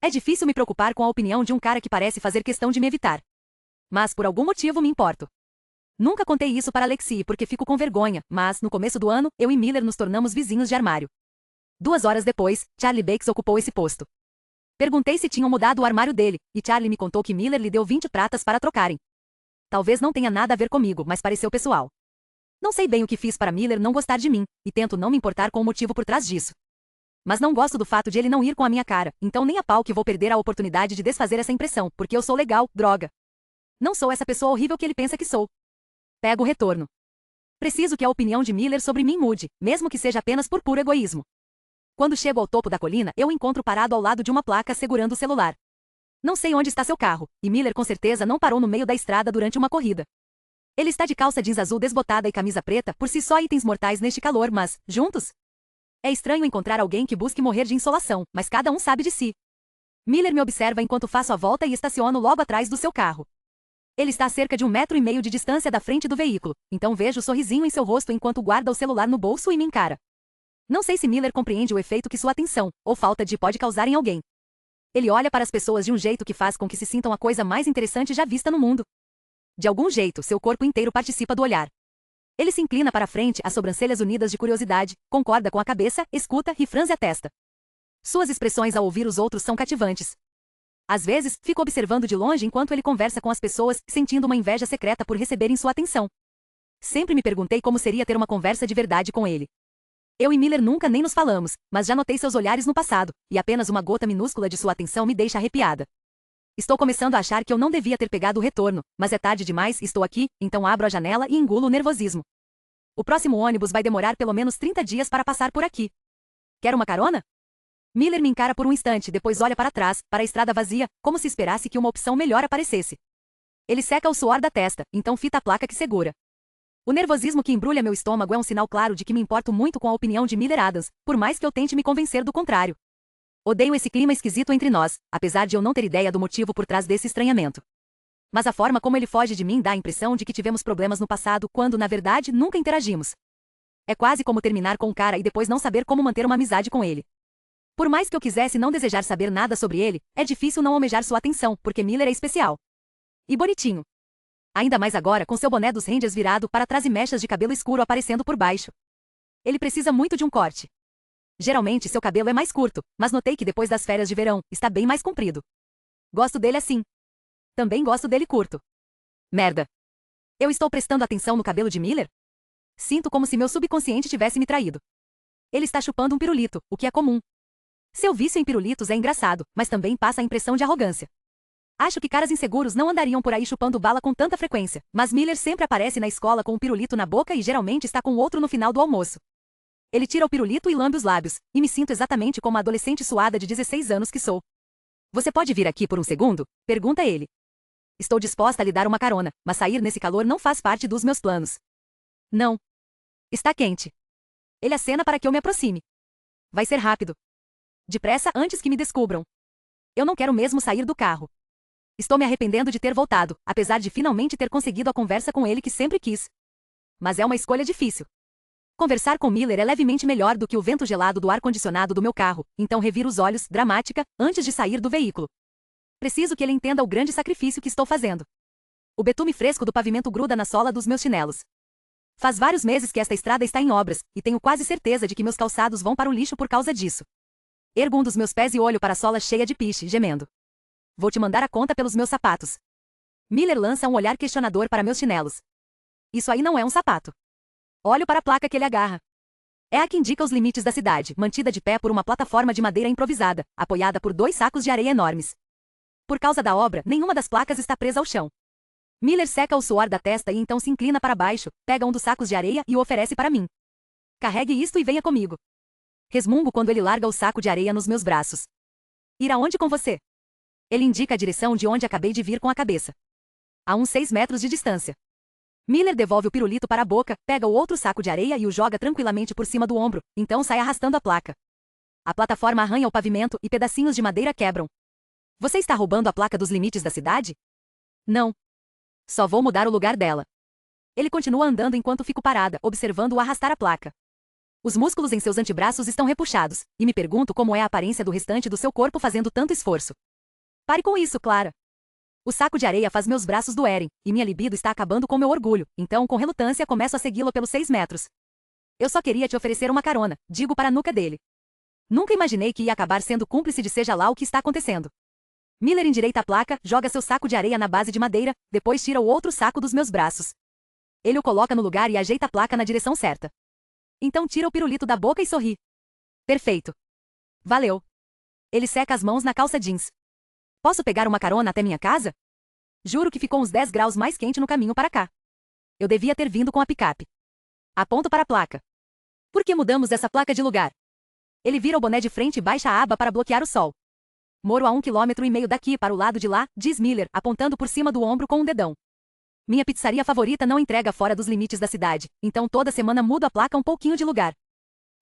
É difícil me preocupar com a opinião de um cara que parece fazer questão de me evitar. Mas por algum motivo me importo. Nunca contei isso para Lexi porque fico com vergonha, mas, no começo do ano, eu e Miller nos tornamos vizinhos de armário. 2 horas depois, Charlie Bakes ocupou esse posto. Perguntei se tinham mudado o armário dele, e Charlie me contou que Miller lhe deu 20 pratas para trocarem. Talvez não tenha nada a ver comigo, mas pareceu pessoal. Não sei bem o que fiz para Miller não gostar de mim, e tento não me importar com o motivo por trás disso. Mas não gosto do fato de ele não ir com a minha cara, então nem a pau que vou perder a oportunidade de desfazer essa impressão, porque eu sou legal, droga. Não sou essa pessoa horrível que ele pensa que sou. Pego o retorno. Preciso que a opinião de Miller sobre mim mude, mesmo que seja apenas por puro egoísmo. Quando chego ao topo da colina, eu o encontro parado ao lado de uma placa segurando o celular. Não sei onde está seu carro, e Miller com certeza não parou no meio da estrada durante uma corrida. Ele está de calça jeans azul desbotada e camisa preta, por si só itens mortais neste calor, mas, juntos? É estranho encontrar alguém que busque morrer de insolação, mas cada um sabe de si. Miller me observa enquanto faço a volta e estaciono logo atrás do seu carro. Ele está a cerca de 1,5 metro de distância da frente do veículo, então vejo o sorrisinho em seu rosto enquanto guarda o celular no bolso e me encara. Não sei se Miller compreende o efeito que sua atenção, ou falta de, pode causar em alguém. Ele olha para as pessoas de um jeito que faz com que se sintam a coisa mais interessante já vista no mundo. De algum jeito, seu corpo inteiro participa do olhar. Ele se inclina para a frente, as sobrancelhas unidas de curiosidade, concorda com a cabeça, escuta e franze a testa. Suas expressões ao ouvir os outros são cativantes. Às vezes, fico observando de longe enquanto ele conversa com as pessoas, sentindo uma inveja secreta por receberem sua atenção. Sempre me perguntei como seria ter uma conversa de verdade com ele. Eu e Miller nunca nem nos falamos, mas já notei seus olhares no passado, e apenas uma gota minúscula de sua atenção me deixa arrepiada. Estou começando a achar que eu não devia ter pegado o retorno, mas é tarde demais, estou aqui, então abro a janela e engulo o nervosismo. O próximo ônibus vai demorar pelo menos 30 dias para passar por aqui. Quer uma carona? Miller me encara por um instante, depois olha para trás, para a estrada vazia, como se esperasse que uma opção melhor aparecesse. Ele seca o suor da testa, então fita a placa que segura. O nervosismo que embrulha meu estômago é um sinal claro de que me importo muito com a opinião de Miller Adams, por mais que eu tente me convencer do contrário. Odeio esse clima esquisito entre nós, apesar de eu não ter ideia do motivo por trás desse estranhamento. Mas a forma como ele foge de mim dá a impressão de que tivemos problemas no passado, quando, na verdade, nunca interagimos. É quase como terminar com um cara e depois não saber como manter uma amizade com ele. Por mais que eu quisesse não desejar saber nada sobre ele, é difícil não almejar sua atenção, porque Miller é especial. E bonitinho. Ainda mais agora com seu boné dos Rangers virado para trás e mechas de cabelo escuro aparecendo por baixo. Ele precisa muito de um corte. Geralmente seu cabelo é mais curto, mas notei que depois das férias de verão, está bem mais comprido. Gosto dele assim. Também gosto dele curto. Merda. Eu estou prestando atenção no cabelo de Miller? Sinto como se meu subconsciente tivesse me traído. Ele está chupando um pirulito, o que é comum. Seu vício em pirulitos é engraçado, mas também passa a impressão de arrogância. Acho que caras inseguros não andariam por aí chupando bala com tanta frequência, mas Miller sempre aparece na escola com um pirulito na boca e geralmente está com outro no final do almoço. Ele tira o pirulito e lambe os lábios, e me sinto exatamente como a adolescente suada de 16 anos que sou. Você pode vir aqui por um segundo? Pergunta ele. Estou disposta a lhe dar uma carona, mas sair nesse calor não faz parte dos meus planos. Não. Está quente. Ele acena para que eu me aproxime. Vai ser rápido. Depressa antes que me descubram. Eu não quero mesmo sair do carro. Estou me arrependendo de ter voltado, apesar de finalmente ter conseguido a conversa com ele que sempre quis. Mas é uma escolha difícil. Conversar com Miller é levemente melhor do que o vento gelado do ar-condicionado do meu carro, então reviro os olhos, dramática, antes de sair do veículo. Preciso que ele entenda o grande sacrifício que estou fazendo. O betume fresco do pavimento gruda na sola dos meus chinelos. Faz vários meses que esta estrada está em obras, e tenho quase certeza de que meus calçados vão para o lixo por causa disso. Ergo um dos meus pés e olho para a sola cheia de piche, gemendo. Vou te mandar a conta pelos meus sapatos. Miller lança um olhar questionador para meus chinelos. Isso aí não é um sapato. Olho para a placa que ele agarra. É a que indica os limites da cidade, mantida de pé por uma plataforma de madeira improvisada, apoiada por 2 sacos de areia enormes. Por causa da obra, nenhuma das placas está presa ao chão. Miller seca o suor da testa e então se inclina para baixo, pega um dos sacos de areia e o oferece para mim. Carregue isto e venha comigo. Resmungo quando ele larga o saco de areia nos meus braços. Ir aonde com você? Ele indica a direção de onde acabei de vir com a cabeça. A uns 6 metros de distância. Miller devolve o pirulito para a boca, pega o outro saco de areia e o joga tranquilamente por cima do ombro, então sai arrastando a placa. A plataforma arranha o pavimento e pedacinhos de madeira quebram. Você está roubando a placa dos limites da cidade? Não. Só vou mudar o lugar dela. Ele continua andando enquanto fico parada, observando-o arrastar a placa. Os músculos em seus antebraços estão repuxados, e me pergunto como é a aparência do restante do seu corpo fazendo tanto esforço. Pare com isso, Clara. O saco de areia faz meus braços doerem, e minha libido está acabando com meu orgulho, então com relutância começo a segui-lo pelos 6 metros. Eu só queria te oferecer uma carona, digo para a nuca dele. Nunca imaginei que ia acabar sendo cúmplice de seja lá o que está acontecendo. Miller endireita a placa, joga seu saco de areia na base de madeira, depois tira o outro saco dos meus braços. Ele o coloca no lugar e ajeita a placa na direção certa. Então tira o pirulito da boca e sorri. Perfeito. Valeu. Ele seca as mãos na calça jeans. Posso pegar uma carona até minha casa? Juro que ficou uns 10 graus mais quente no caminho para cá. Eu devia ter vindo com a picape. Aponto para a placa. Por que mudamos essa placa de lugar? Ele vira o boné de frente e baixa a aba para bloquear o sol. Moro a 1,5 km daqui para o lado de lá, diz Miller, apontando por cima do ombro com um dedão. Minha pizzaria favorita não entrega fora dos limites da cidade, então toda semana mudo a placa um pouquinho de lugar.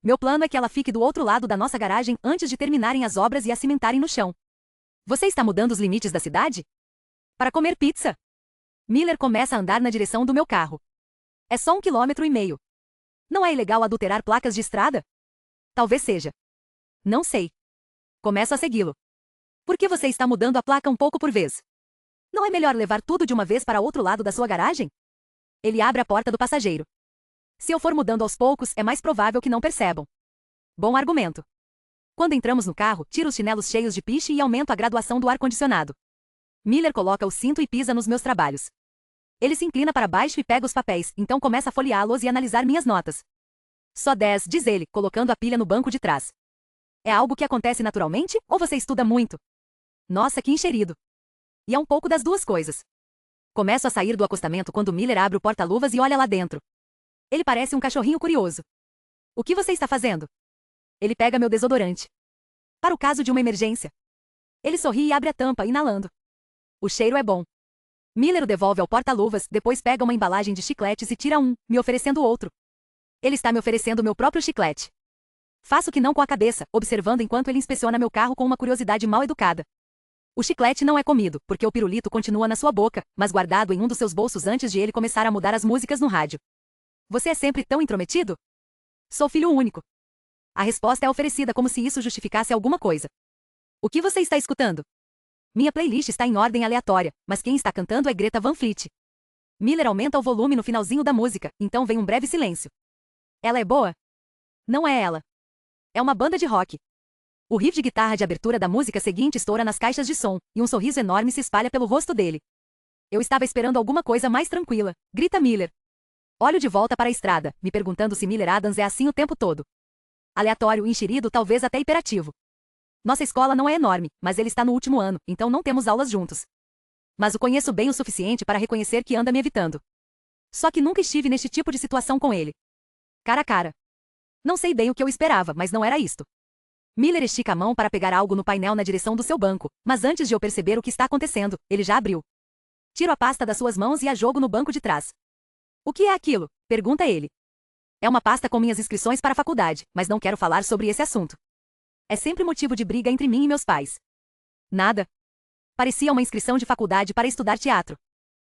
Meu plano é que ela fique do outro lado da nossa garagem antes de terminarem as obras e a cimentarem no chão. Você está mudando os limites da cidade? Para comer pizza? Miller começa a andar na direção do meu carro. É só 1,5 km. Não é ilegal adulterar placas de estrada? Talvez seja. Não sei. Começo a segui-lo. Por que você está mudando a placa um pouco por vez? Não é melhor levar tudo de uma vez para outro lado da sua garagem? Ele abre a porta do passageiro. Se eu for mudando aos poucos, é mais provável que não percebam. Bom argumento. Quando entramos no carro, tiro os chinelos cheios de piche e aumento a graduação do ar-condicionado. Miller coloca o cinto e pisa nos meus trabalhos. Ele se inclina para baixo e pega os papéis, então começa a folheá-los e analisar minhas notas. Só 10, diz ele, colocando a pilha no banco de trás. É algo que acontece naturalmente, ou você estuda muito? Nossa, que encherido. E é um pouco das duas coisas. Começo a sair do acostamento quando Miller abre o porta-luvas e olha lá dentro. Ele parece um cachorrinho curioso. O que você está fazendo? Ele pega meu desodorante. Para o caso de uma emergência. Ele sorri e abre a tampa, inalando. O cheiro é bom. Miller o devolve ao porta-luvas, depois pega uma embalagem de chicletes e tira um, me oferecendo outro. Ele está me oferecendo meu próprio chiclete. Faço que não com a cabeça, observando enquanto ele inspeciona meu carro com uma curiosidade mal educada. O chiclete não é comido, porque o pirulito continua na sua boca, mas guardado em um dos seus bolsos antes de ele começar a mudar as músicas no rádio. Você é sempre tão intrometido? Sou filho único. A resposta é oferecida como se isso justificasse alguma coisa. O que você está escutando? Minha playlist está em ordem aleatória, mas quem está cantando é Greta Van Fleet. Miller aumenta o volume no finalzinho da música, então vem um breve silêncio. Ela é boa? Não é ela. É uma banda de rock. O riff de guitarra de abertura da música seguinte estoura nas caixas de som, e um sorriso enorme se espalha pelo rosto dele. Eu estava esperando alguma coisa mais tranquila, grita Miller. Olho de volta para a estrada, me perguntando se Miller Adams é assim o tempo todo. Aleatório, enxerido, talvez até hiperativo. Nossa escola não é enorme, mas ele está no último ano, então não temos aulas juntos. Mas o conheço bem o suficiente para reconhecer que anda me evitando. Só que nunca estive neste tipo de situação com ele. Cara a cara. Não sei bem o que eu esperava, mas não era isto. Miller estica a mão para pegar algo no painel na direção do seu banco, mas antes de eu perceber o que está acontecendo, ele já abriu. Tiro a pasta das suas mãos e a jogo no banco de trás. O que é aquilo? Pergunta ele. É uma pasta com minhas inscrições para a faculdade, mas não quero falar sobre esse assunto. É sempre motivo de briga entre mim e meus pais. Nada. Parecia uma inscrição de faculdade para estudar teatro.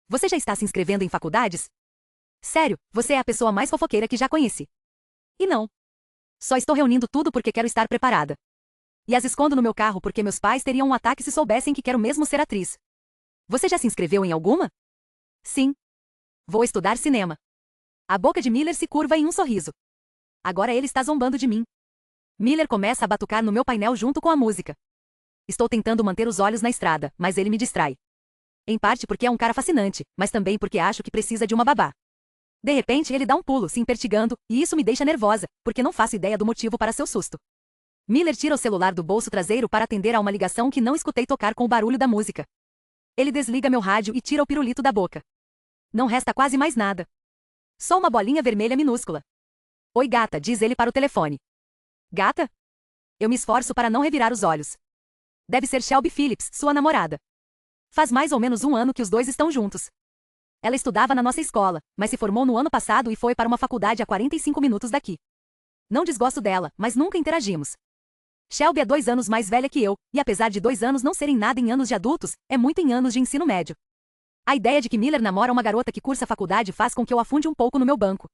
Você já está se inscrevendo em faculdades? Sério, você é a pessoa mais fofoqueira que já conheci. E não. Só estou reunindo tudo porque quero estar preparada. E as escondo no meu carro porque meus pais teriam um ataque se soubessem que quero mesmo ser atriz. Você já se inscreveu em alguma? Sim. Vou estudar cinema. A boca de Miller se curva em um sorriso. Agora ele está zombando de mim. Miller começa a batucar no meu painel junto com a música. Estou tentando manter os olhos na estrada, mas ele me distrai. Em parte porque é um cara fascinante, mas também porque acho que precisa de uma babá. De repente ele dá um pulo, se impertigando, e isso me deixa nervosa, porque não faço ideia do motivo para seu susto. Miller tira o celular do bolso traseiro para atender a uma ligação que não escutei tocar com o barulho da música. Ele desliga meu rádio e tira o pirulito da boca. Não resta quase mais nada. Só uma bolinha vermelha minúscula. Oi gata, diz ele para o telefone. Gata? Eu me esforço para não revirar os olhos. Deve ser Shelby Phillips, sua namorada. Faz mais ou menos um ano que os dois estão juntos. Ela estudava na nossa escola, mas se formou no ano passado e foi para uma faculdade a 45 minutos daqui. Não desgosto dela, mas nunca interagimos. Shelby é 2 anos mais velha que eu, e apesar de 2 anos não serem nada em anos de adultos, é muito em anos de ensino médio. A ideia de que Miller namora uma garota que cursa a faculdade faz com que eu afunde um pouco no meu banco.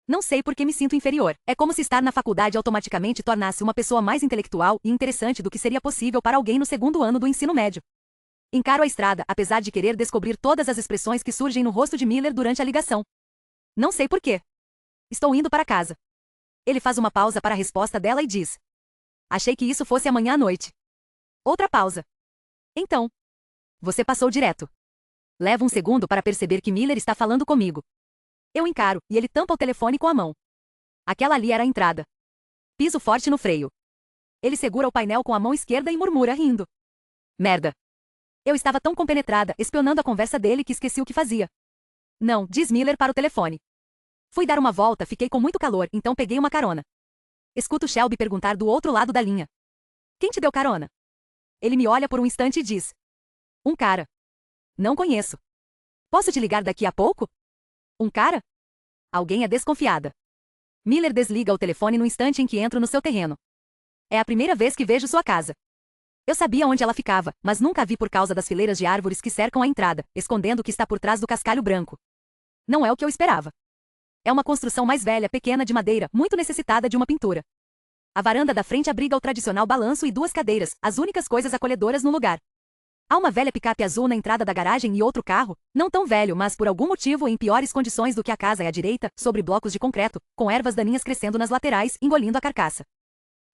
Não sei por que me sinto inferior. É como se estar na faculdade automaticamente tornasse uma pessoa mais intelectual e interessante do que seria possível para alguém no 2º ano do ensino médio. Encaro a estrada, apesar de querer descobrir todas as expressões que surgem no rosto de Miller durante a ligação. Não sei por quê. Estou indo para casa. Ele faz uma pausa para a resposta dela e diz: Achei que isso fosse amanhã à noite. Outra pausa. Então. Você passou direto. Levo um segundo para perceber que Miller está falando comigo. Eu encaro, e ele tampa o telefone com a mão. Aquela ali era a entrada. Piso forte no freio. Ele segura o painel com a mão esquerda e murmura rindo. Merda. Eu estava tão compenetrada, espionando a conversa dele que esqueci o que fazia. Não, diz Miller para o telefone. Fui dar uma volta, fiquei com muito calor, então peguei uma carona. Escuto Shelby perguntar do outro lado da linha. Quem te deu carona? Ele me olha por um instante e diz. Um cara. Não conheço. Posso te ligar daqui a pouco? Um cara? Alguém é desconfiada. Miller desliga o telefone no instante em que entro no seu terreno. É a primeira vez que vejo sua casa. Eu sabia onde ela ficava, mas nunca a vi por causa das fileiras de árvores que cercam a entrada, escondendo o que está por trás do cascalho branco. Não é o que eu esperava. É uma construção mais velha, pequena de madeira, muito necessitada de uma pintura. A varanda da frente abriga o tradicional balanço e 2 cadeiras, as únicas coisas acolhedoras no lugar. Há uma velha picape azul na entrada da garagem e outro carro, não tão velho, mas por algum motivo em piores condições do que a casa à direita, sobre blocos de concreto, com ervas daninhas crescendo nas laterais, engolindo a carcaça.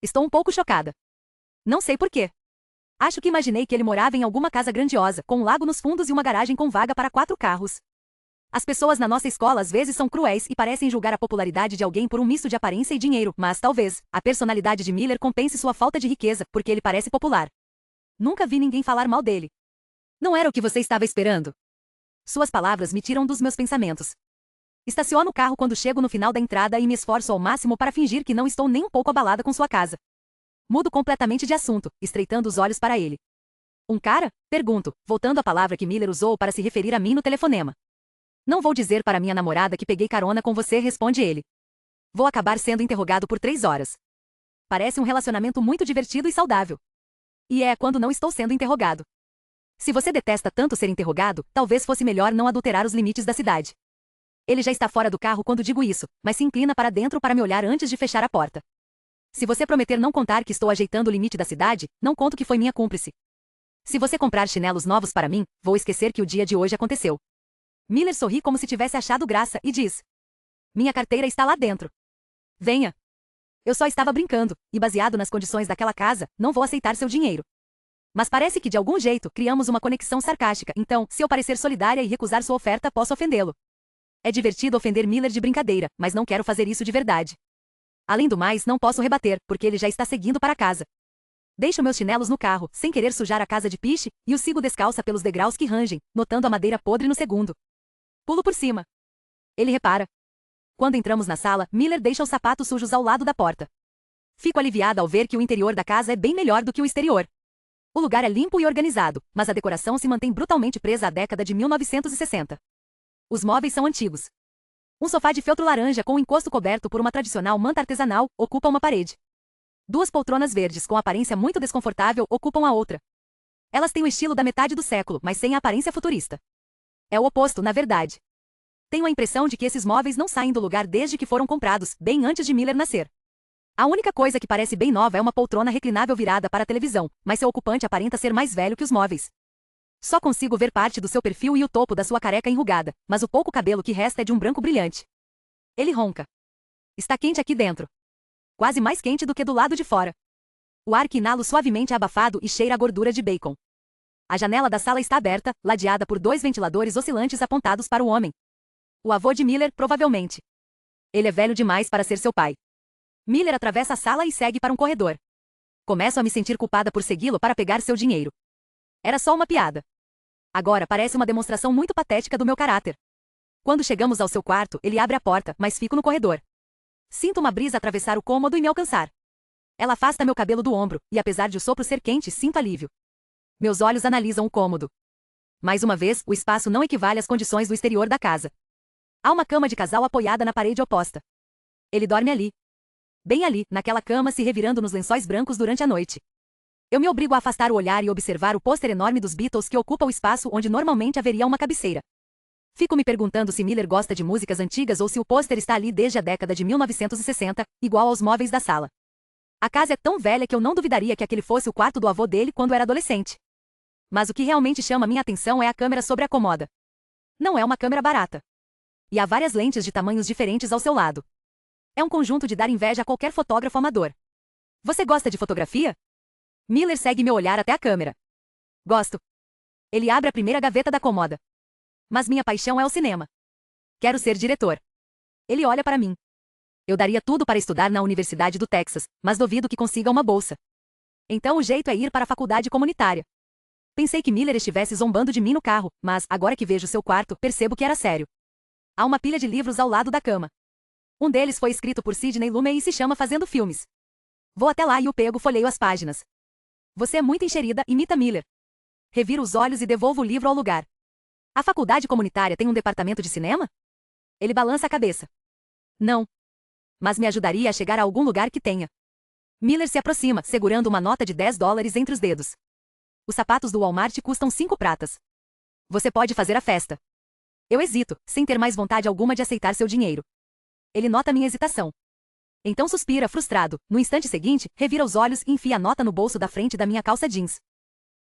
Estou um pouco chocada. Não sei por quê. Acho que imaginei que ele morava em alguma casa grandiosa, com um lago nos fundos e uma garagem com vaga para 4 carros. As pessoas na nossa escola às vezes são cruéis e parecem julgar a popularidade de alguém por um misto de aparência e dinheiro, mas talvez a personalidade de Miller compense sua falta de riqueza, porque ele parece popular. Nunca vi ninguém falar mal dele. Não era o que você estava esperando? Suas palavras me tiram dos meus pensamentos. Estaciono o carro quando chego no final da entrada e me esforço ao máximo para fingir que não estou nem um pouco abalada com sua casa. Mudo completamente de assunto, estreitando os olhos para ele. Um cara? Pergunto, voltando à palavra que Miller usou para se referir a mim no telefonema. Não vou dizer para minha namorada que peguei carona com você, responde ele. Vou acabar sendo interrogado por 3 horas. Parece um relacionamento muito divertido e saudável. E é quando não estou sendo interrogado. Se você detesta tanto ser interrogado, talvez fosse melhor não adulterar os limites da cidade. Ele já está fora do carro quando digo isso, mas se inclina para dentro para me olhar antes de fechar a porta. Se você prometer não contar que estou ajeitando o limite da cidade, não conto que foi minha cúmplice. Se você comprar chinelos novos para mim, vou esquecer que o dia de hoje aconteceu. Miller sorri como se tivesse achado graça e diz: minha carteira está lá dentro. Venha. Eu só estava brincando, e baseado nas condições daquela casa, não vou aceitar seu dinheiro. Mas parece que de algum jeito criamos uma conexão sarcástica, então, se eu parecer solidária e recusar sua oferta, posso ofendê-lo. É divertido ofender Miller de brincadeira, mas não quero fazer isso de verdade. Além do mais, não posso rebater, porque ele já está seguindo para casa. Deixo meus chinelos no carro, sem querer sujar a casa de piche, e o sigo descalça pelos degraus que rangem, notando a madeira podre no segundo. Pulo por cima. Ele repara. Quando entramos na sala, Miller deixa os sapatos sujos ao lado da porta. Fico aliviada ao ver que o interior da casa é bem melhor do que o exterior. O lugar é limpo e organizado, mas a decoração se mantém brutalmente presa à década de 1960. Os móveis são antigos. Um sofá de feltro laranja com o encosto coberto por uma tradicional manta artesanal ocupa uma parede. Duas poltronas verdes com aparência muito desconfortável ocupam a outra. Elas têm o estilo da metade do século, mas sem a aparência futurista. É o oposto, na verdade. Tenho a impressão de que esses móveis não saem do lugar desde que foram comprados, bem antes de Miller nascer. A única coisa que parece bem nova é uma poltrona reclinável virada para a televisão, mas seu ocupante aparenta ser mais velho que os móveis. Só consigo ver parte do seu perfil e o topo da sua careca enrugada, mas o pouco cabelo que resta é de um branco brilhante. Ele ronca. Está quente aqui dentro. Quase mais quente do que do lado de fora. O ar que inalo suavemente é abafado e cheira a gordura de bacon. A janela da sala está aberta, ladeada por dois ventiladores oscilantes apontados para o homem. O avô de Miller, provavelmente. Ele é velho demais para ser seu pai. Miller atravessa a sala e segue para um corredor. Começo a me sentir culpada por segui-lo para pegar seu dinheiro. Era só uma piada. Agora parece uma demonstração muito patética do meu caráter. Quando chegamos ao seu quarto, ele abre a porta, mas fico no corredor. Sinto uma brisa atravessar o cômodo e me alcançar. Ela afasta meu cabelo do ombro, e apesar de o sopro ser quente, sinto alívio. Meus olhos analisam o cômodo. Mais uma vez, o espaço não equivale às condições do exterior da casa. Há uma cama de casal apoiada na parede oposta. Ele dorme ali. Bem ali, naquela cama se revirando nos lençóis brancos durante a noite. Eu me obrigo a afastar o olhar e observar o pôster enorme dos Beatles que ocupa o espaço onde normalmente haveria uma cabeceira. Fico me perguntando se Miller gosta de músicas antigas ou se o pôster está ali desde a década de 1960, igual aos móveis da sala. A casa é tão velha que eu não duvidaria que aquele fosse o quarto do avô dele quando era adolescente. Mas o que realmente chama minha atenção é a câmera sobre a comoda. Não é uma câmera barata. E há várias lentes de tamanhos diferentes ao seu lado. É um conjunto de dar inveja a qualquer fotógrafo amador. Você gosta de fotografia? Miller segue meu olhar até a câmera. Gosto. Ele abre a primeira gaveta da comoda. Mas minha paixão é o cinema. Quero ser diretor. Ele olha para mim. Eu daria tudo para estudar na Universidade do Texas, mas duvido que consiga uma bolsa. Então o jeito é ir para a faculdade comunitária. Pensei que Miller estivesse zombando de mim no carro, mas, agora que vejo seu quarto, percebo que era sério. Há uma pilha de livros ao lado da cama. Um deles foi escrito por Sidney Lumet e se chama Fazendo Filmes. Vou até lá e o pego, folheio as páginas. Você é muito enxerida, imita Miller. Reviro os olhos e devolvo o livro ao lugar. A faculdade comunitária tem um departamento de cinema? Ele balança a cabeça. Não. Mas me ajudaria a chegar a algum lugar que tenha. Miller se aproxima, segurando uma nota de $10 entre os dedos. Os sapatos do Walmart custam 5 pratas. Você pode fazer a festa. Eu hesito, sem ter mais vontade alguma de aceitar seu dinheiro. Ele nota minha hesitação. Então suspira, frustrado. No instante seguinte, revira os olhos e enfia a nota no bolso da frente da minha calça jeans.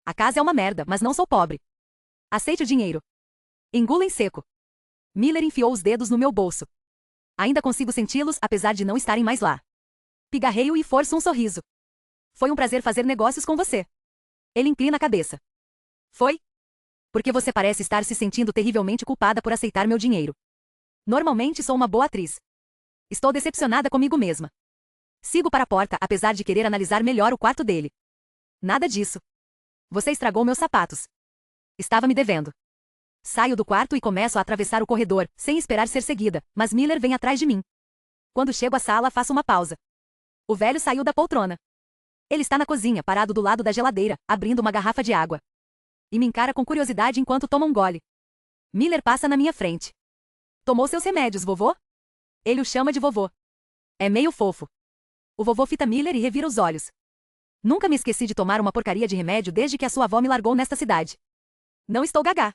A casa é uma merda, mas não sou pobre. Aceite o dinheiro. Engula em seco. Miller enfiou os dedos no meu bolso. Ainda consigo senti-los, apesar de não estarem mais lá. Pigarreio e forço um sorriso. Foi um prazer fazer negócios com você. Ele inclina a cabeça. Foi? Porque você parece estar se sentindo terrivelmente culpada por aceitar meu dinheiro. Normalmente sou uma boa atriz. Estou decepcionada comigo mesma. Sigo para a porta, apesar de querer analisar melhor o quarto dele. Nada disso. Você estragou meus sapatos. Estava me devendo. Saio do quarto e começo a atravessar o corredor, sem esperar ser seguida, mas Miller vem atrás de mim. Quando chego à sala, faço uma pausa. O velho saiu da poltrona. Ele está na cozinha, parado do lado da geladeira, abrindo uma garrafa de água. E me encara com curiosidade enquanto toma um gole. Miller passa na minha frente. Tomou seus remédios, vovô? Ele o chama de vovô. É meio fofo. O vovô fita Miller e revira os olhos. Nunca me esqueci de tomar uma porcaria de remédio desde que a sua avó me largou nesta cidade. Não estou gagá.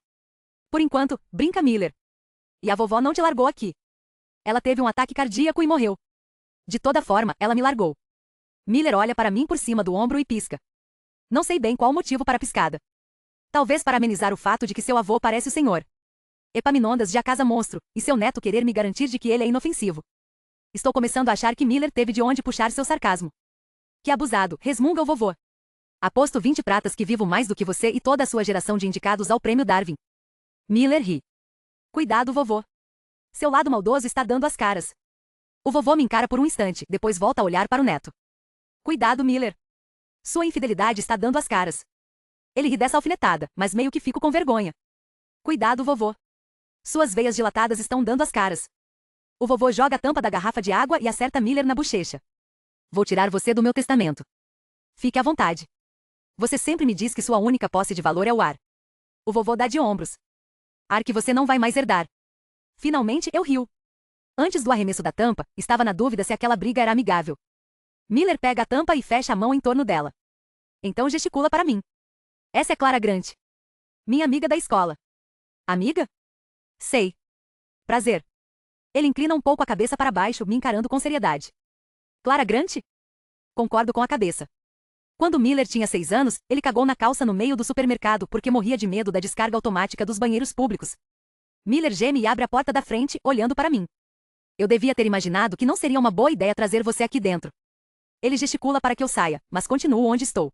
Por enquanto, brinca Miller. E a vovó não te largou aqui. Ela teve um ataque cardíaco e morreu. De toda forma, ela me largou. Miller olha para mim por cima do ombro e pisca. Não sei bem qual o motivo para a piscada. Talvez para amenizar o fato de que seu avô parece o senhor Epaminondas de A Casa Monstro, e seu neto querer me garantir de que ele é inofensivo. Estou começando a achar que Miller teve de onde puxar seu sarcasmo. Que abusado, resmunga o vovô. Aposto 20 pratas que vivo mais do que você e toda a sua geração de indicados ao prêmio Darwin. Miller ri. Cuidado, vovô. Seu lado maldoso está dando as caras. O vovô me encara por um instante, depois volta a olhar para o neto. Cuidado, Miller. Sua infidelidade está dando as caras. Ele ri dessa alfinetada, mas meio que fico com vergonha. Cuidado, vovô. Suas veias dilatadas estão dando as caras. O vovô joga a tampa da garrafa de água e acerta Miller na bochecha. Vou tirar você do meu testamento. Fique à vontade. Você sempre me diz que sua única posse de valor é o ar. O vovô dá de ombros. Ar que você não vai mais herdar. Finalmente eu rio. Antes do arremesso da tampa, estava na dúvida se aquela briga era amigável. Miller pega a tampa e fecha a mão em torno dela. Então gesticula para mim. Essa é Clara Grant. Minha amiga da escola. Amiga? Sei. Prazer. Ele inclina um pouco a cabeça para baixo, me encarando com seriedade. Clara Grant? Concordo com a cabeça. Quando Miller tinha 6 anos, ele cagou na calça no meio do supermercado porque morria de medo da descarga automática dos banheiros públicos. Miller geme e abre a porta da frente, olhando para mim. Eu devia ter imaginado que não seria uma boa ideia trazer você aqui dentro. Ele gesticula para que eu saia, mas continuo onde estou.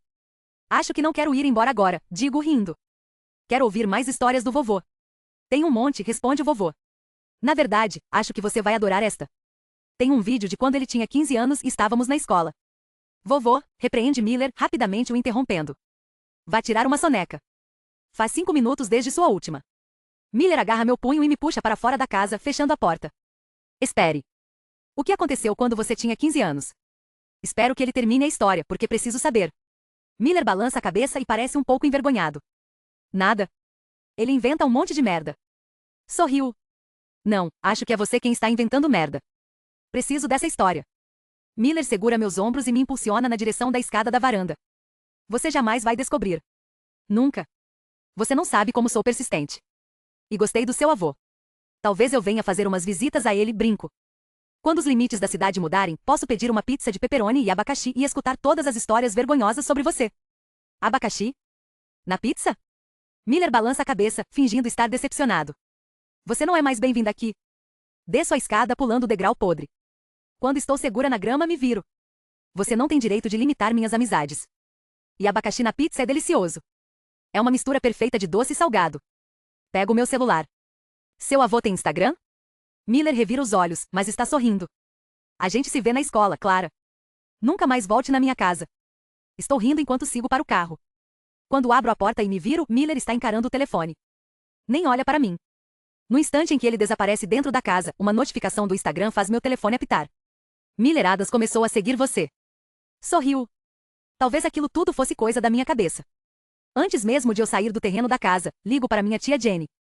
Acho que não quero ir embora agora, digo rindo. Quero ouvir mais histórias do vovô. Tem um monte, responde o vovô. Na verdade, acho que você vai adorar esta. Tem um vídeo de quando ele tinha 15 anos e estávamos na escola. Vovô, repreende Miller, rapidamente o interrompendo. Vá tirar uma soneca. Faz 5 minutos desde sua última. Miller agarra meu punho e me puxa para fora da casa, fechando a porta. Espere. O que aconteceu quando você tinha 15 anos? Espero que ele termine a história, porque preciso saber. Miller balança a cabeça e parece um pouco envergonhado. Nada. Ele inventa um monte de merda. Sorriu. Não, acho que é você quem está inventando merda. Preciso dessa história. Miller segura meus ombros e me impulsiona na direção da escada da varanda. Você jamais vai descobrir. Nunca. Você não sabe como sou persistente. E gostei do seu avô. Talvez eu venha fazer umas visitas a ele, brinco. Quando os limites da cidade mudarem, posso pedir uma pizza de pepperoni e abacaxi e escutar todas as histórias vergonhosas sobre você. Abacaxi? Na pizza? Miller balança a cabeça, fingindo estar decepcionado. Você não é mais bem-vinda aqui. Desço a escada pulando o degrau podre. Quando estou segura na grama, me viro. Você não tem direito de limitar minhas amizades. E abacaxi na pizza é delicioso. É uma mistura perfeita de doce e salgado. Pego o meu celular. Seu avô tem Instagram? Miller revira os olhos, mas está sorrindo. A gente se vê na escola, Clara. Nunca mais volte na minha casa. Estou rindo enquanto sigo para o carro. Quando abro a porta e me viro, Miller está encarando o telefone. Nem olha para mim. No instante em que ele desaparece dentro da casa, uma notificação do Instagram faz meu telefone apitar. Milleradas começou a seguir você. Sorriu. Talvez aquilo tudo fosse coisa da minha cabeça. Antes mesmo de eu sair do terreno da casa, ligo para minha tia Jenny.